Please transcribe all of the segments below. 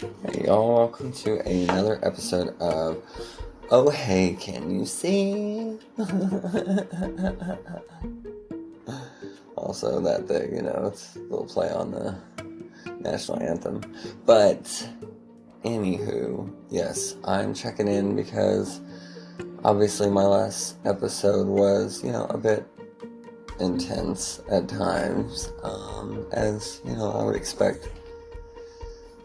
Hey y'all, welcome to another episode of Oh Hey, Can You See? Also that thing, it's a little play on the national anthem. But, anywho, yes, I'm checking in because obviously my last episode was, a bit intense at times, as, I would expect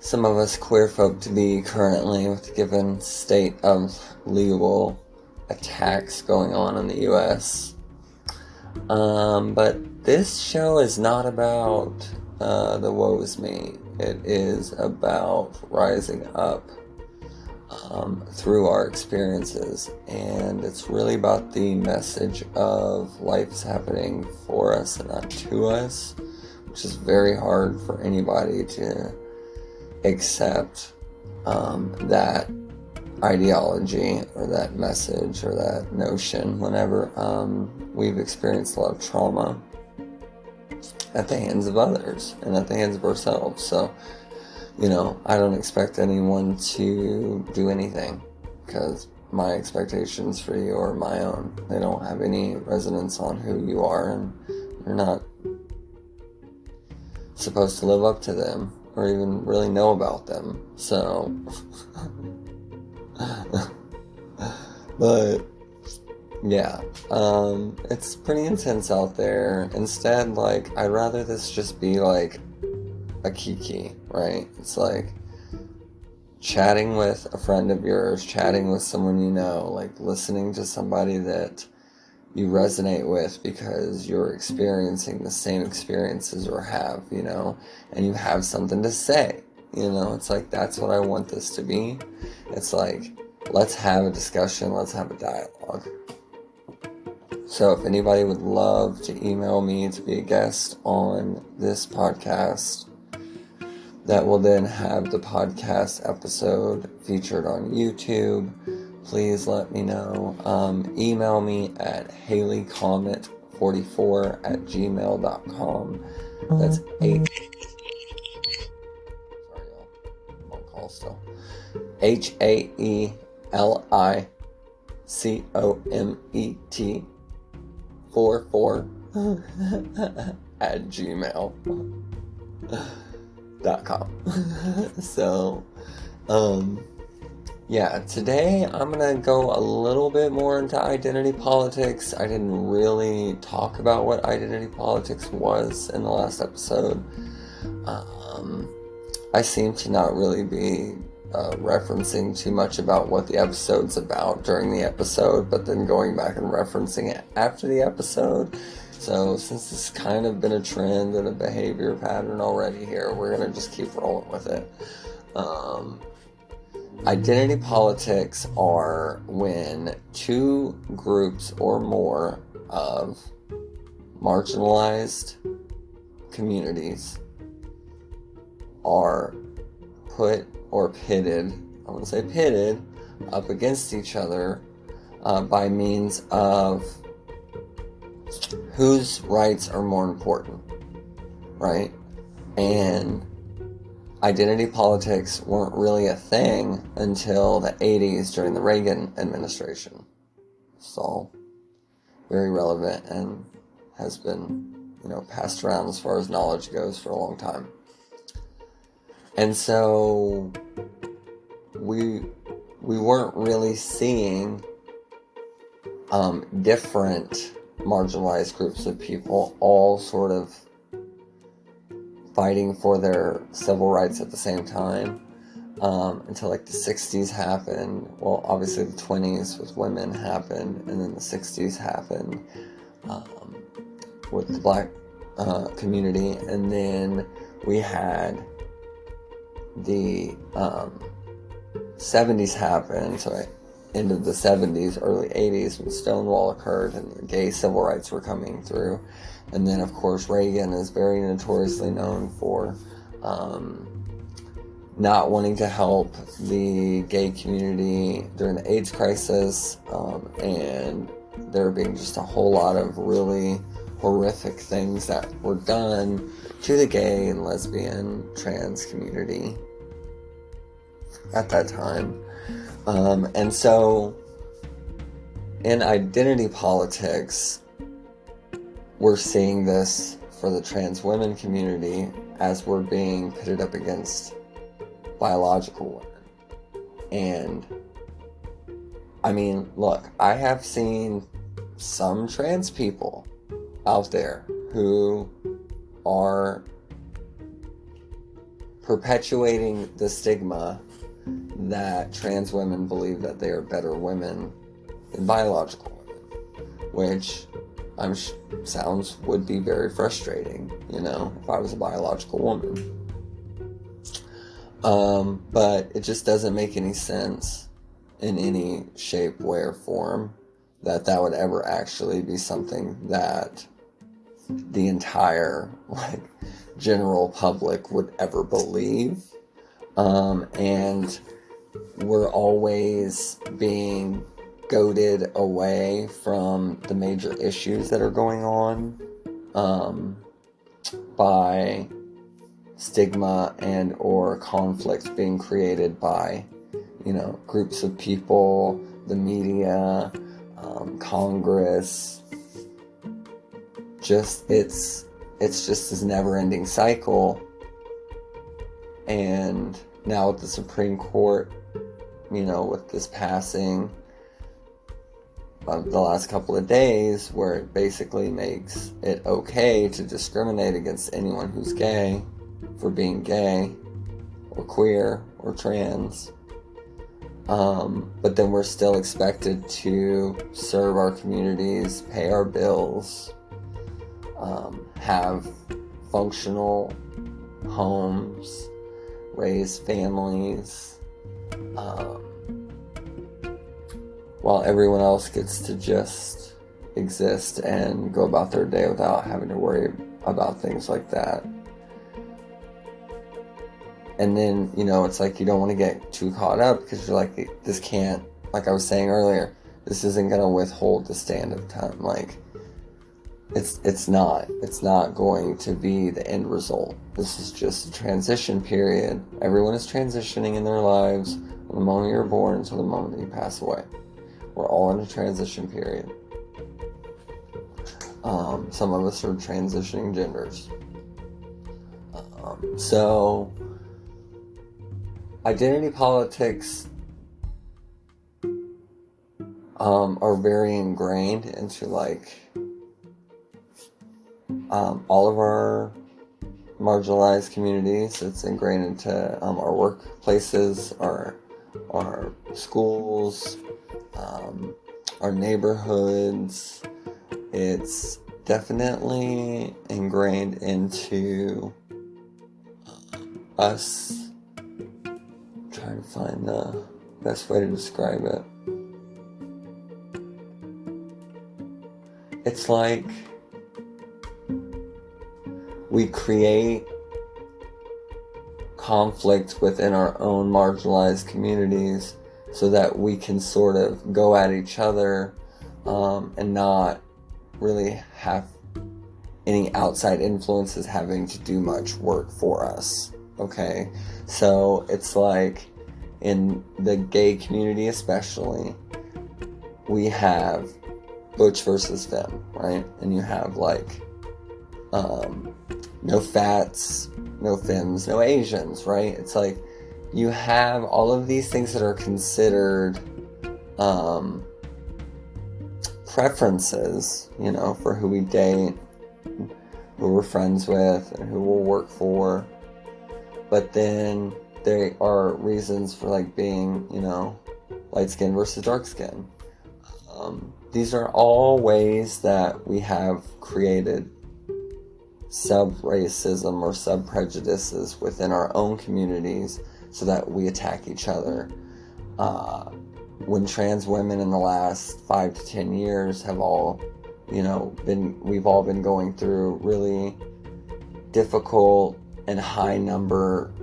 some of us queer folk to be currently with the given state of legal attacks going on in the U.S. But this show is not about the woe is me. It is about rising up through our experiences, and it's really about the message of life's happening for us and not to us, which is very hard for anybody to accept that ideology or that message or that notion whenever we've experienced a lot of trauma at the hands of others and at the hands of ourselves. So, I don't expect anyone to do anything because my expectations for you are my own. They don't have any resonance on who you are, and you're not supposed to live up to them or even really know about them. So, but yeah, it's pretty intense out there. Instead, I'd rather this just be like a kiki, right? It's like chatting with a friend of yours, chatting with someone you know, listening to somebody that you resonate with because you're experiencing the same experiences or have, and you have something to say, it's like, that's what I want this to be. It's like, let's have a discussion, let's have a dialogue. So if anybody would love to email me to be a guest on this podcast, that will then have the podcast episode featured on YouTube, please let me know. Email me at haleycomet44@gmail.com. That's 8. Sorry, y'all. I'm on call still. HAELICOMET 44 at gmail.com. So, yeah, today I'm going to go a little bit more into identity politics. I didn't really talk about what identity politics was in the last episode. I seem to not really be referencing too much about what the episode's about during the episode, but then going back and referencing it after the episode. So since this has kind of been a trend and a behavior pattern already here, we're going to just keep rolling with it. Identity politics are when two groups or more of marginalized communities are put or pitted, I want to say pitted, up against each other by means of whose rights are more important, right? And identity politics weren't really a thing until the 80s during the Reagan administration. So, very relevant and has been, passed around as far as knowledge goes for a long time. And so, we weren't really seeing different marginalized groups of people all sort of fighting for their civil rights at the same time until the 60s happened. Well, obviously the 20s with women happened, and then the 60s happened with the black community, and then we had the 70s happen, so end of the 70s, early 80s, when Stonewall occurred and the gay civil rights were coming through. And then, of course, Reagan is very notoriously known for not wanting to help the gay community during the AIDS crisis, and there being just a whole lot of really horrific things that were done to the gay and lesbian, trans community at that time. And so in identity politics, we're seeing this for the trans women community as we're being pitted up against biological women. And I mean, look, I have seen some trans people out there who are perpetuating the stigma that trans women believe that they are better women than biological women, which would be very frustrating, if I was a biological woman. But it just doesn't make any sense in any shape, way, or form that would ever actually be something that the entire, general public would ever believe. And we're always being goaded away from the major issues that are going on by stigma and or conflict being created by groups of people, the media, Congress. It's just this never-ending cycle. And now with the Supreme Court, with this passing of the last couple of days, where it basically makes it okay to discriminate against anyone who's gay for being gay or queer or trans. But then we're still expected to serve our communities, pay our bills, have functional homes, raise families, while everyone else gets to just exist and go about their day without having to worry about things like that. And then, it's like you don't want to get too caught up because you're like, this can't, like I was saying earlier, this isn't going to withhold the stand of time. Like, it's not going to be the end result. This is just a transition period. Everyone is transitioning in their lives from the moment you're born to the moment that you pass away. We're all in a transition period. Some of us are transitioning genders. So identity politics are very ingrained into all of our marginalized communities. It's ingrained into our workplaces, our schools, our neighborhoods. It's definitely ingrained into us. I'm trying to find the best way to describe it. It's like we create conflict within our own marginalized communities so that we can sort of go at each other and not really have any outside influences having to do much work for us. Okay, so it's like in the gay community especially, we have butch versus femme, right? And you have no fats, no femmes, no Asians, right? It's like you have all of these things that are considered preferences, for who we date, who we're friends with, and who we'll work for. But then there are reasons for being, light skin versus dark skin. These are all ways that we have created sub-racism or sub-prejudices within our own communities so that we attack each other. When trans women in the last 5 to 10 years have all, we've all been going through really difficult and high number,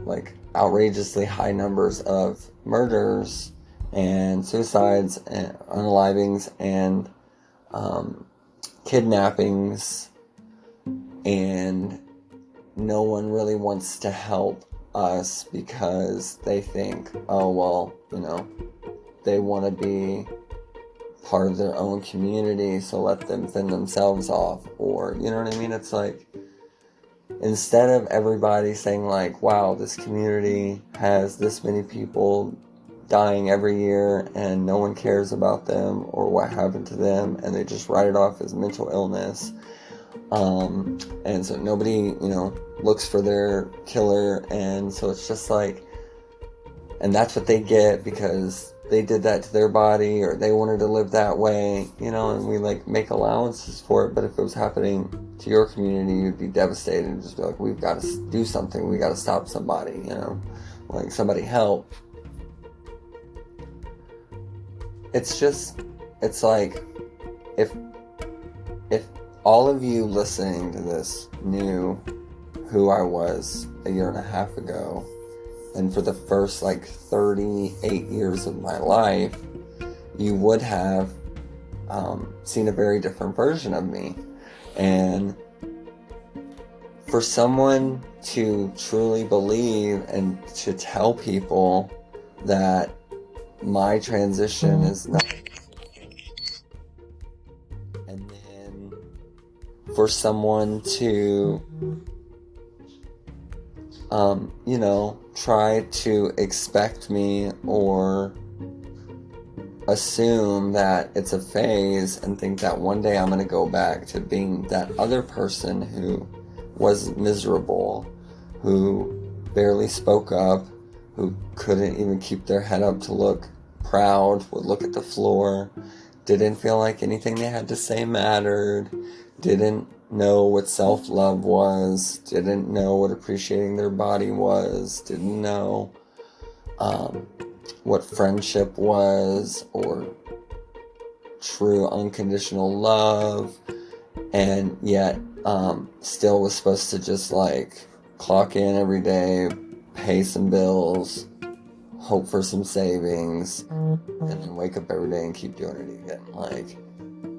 outrageously high numbers of murders and suicides and unalivings and kidnappings, and no one really wants to help us because they think, oh, well, they want to be part of their own community, so let them thin themselves off. Or, you know what I mean? It's like, instead of everybody saying like, wow, this community has this many people dying every year and no one cares about them or what happened to them, and they just write it off as mental illness. And so nobody, looks for their killer, and so it's just like, and that's what they get because they did that to their body or they wanted to live that way, and we like make allowances for it. But if it was happening to your community, you'd be devastated and just be like, we've got to do something, we got to stop somebody, like somebody help. It's like, if all of you listening to this knew who I was a year and a half ago, and for the first 38 years of my life, you would have seen a very different version of me. And for someone to truly believe and to tell people that my transition is not, and then for someone to try to expect me or assume that it's a phase and think that one day I'm going to go back to being that other person who was miserable, who barely spoke up, who couldn't even keep their head up to look proud, would look at the floor, didn't feel like anything they had to say mattered, didn't know what self-love was, didn't know what appreciating their body was, didn't know what friendship was or true unconditional love, and yet still was supposed to just clock in every day, pay some bills, hope for some savings, and then wake up every day and keep doing it again.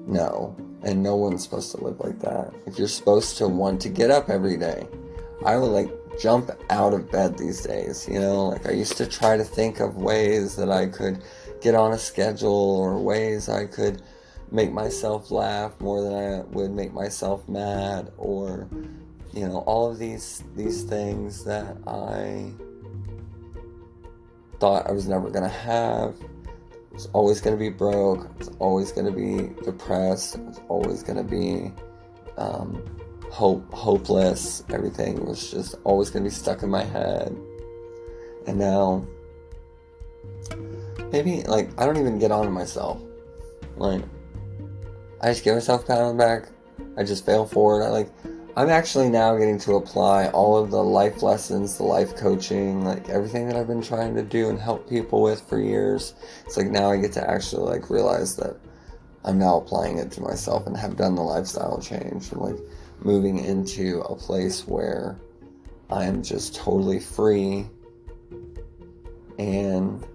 No. And no one's supposed to live like that. If you're supposed to want to get up every day, I would jump out of bed these days, I used to try to think of ways that I could get on a schedule or ways I could make myself laugh more than I would make myself mad, or, all of these things that I thought I was never going to have. I was always going to be broke, I was always going to be depressed, I was always going to be hopeless. Everything was just always going to be stuck in my head. And now, maybe, I don't even get on to myself. I just give myself a pat on the back, I just fail forward. I'm actually now getting to apply all of the life lessons, the life coaching, everything that I've been trying to do and help people with for years. It's now I get to actually realize that I'm now applying it to myself and have done the lifestyle change and moving into a place where I am just totally free, and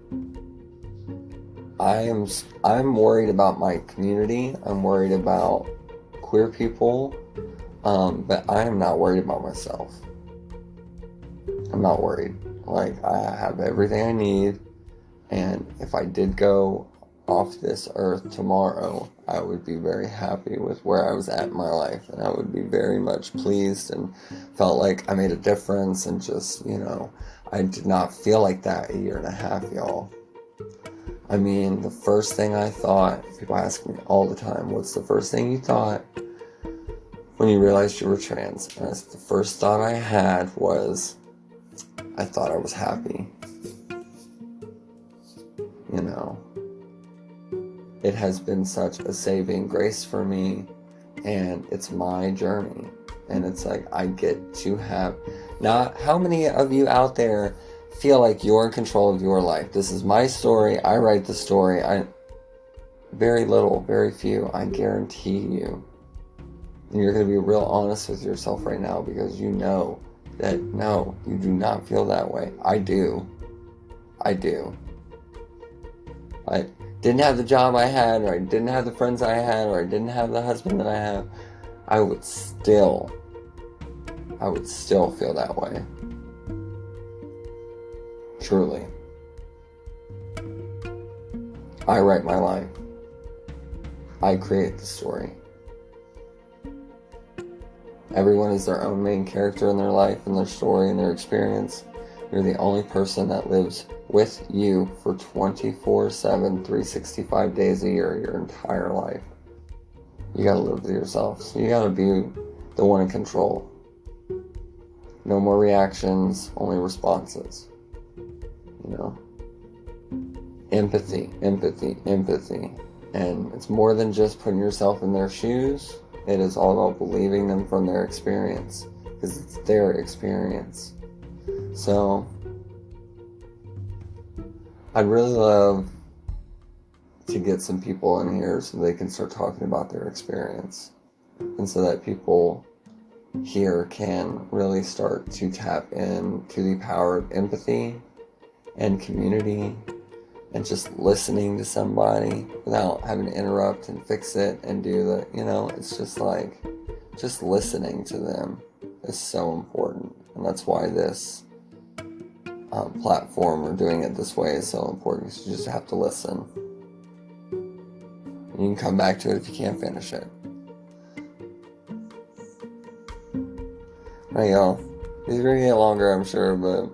I'm worried about my community. I'm worried about queer people. But I am not worried about myself. I'm not worried. I have everything I need, and if I did go off this earth tomorrow, I would be very happy with where I was at in my life, and I would be very much pleased and felt like I made a difference, and just, I did not feel like that a year and a half, y'all. I mean, the first thing I thought, people ask me all the time, what's the first thing you thought when you realized you were trans? And that's the first thought I had was, I thought I was happy. It has been such a saving grace for me, and it's my journey. And it's I get to have, not how many of you out there feel like you're in control of your life. This is my story. I write the story. Very little, very few, I guarantee you. And you're going to be real honest with yourself right now, because you know that, no, you do not feel that way. I do. I didn't have the job I had, or I didn't have the friends I had, or I didn't have the husband that I have, I would still feel that way. Truly. I write my life. I create the story. Everyone is their own main character in their life and their story and their experience. You're the only person that lives with you for 24/7, 365 days a year, your entire life. You gotta live with yourself. So you gotta be the one in control. No more reactions, only responses. You know? Empathy, empathy, empathy. And it's more than just putting yourself in their shoes. It is all about believing them from their experience, because it's their experience. So, I'd really love to get some people in here so they can start talking about their experience, and so that people here can really start to tap into the power of empathy and community and just listening to somebody without having to interrupt and fix it and do the, it's just like, just listening to them is so important. And that's why this platform, or doing it this way, is so important, because you just have to listen. And you can come back to it if you can't finish it. Right, y'all. These are going to get longer, I'm sure, but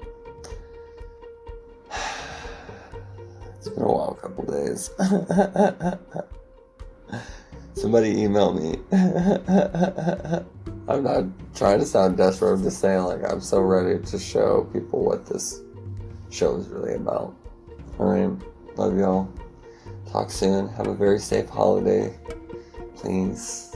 it's been a wild couple days. Somebody email me. I'm not trying to sound desperate. I'm just saying, like, I'm so ready to show people what this show is really about. Alright, love y'all. Talk soon. Have a very safe holiday. Please.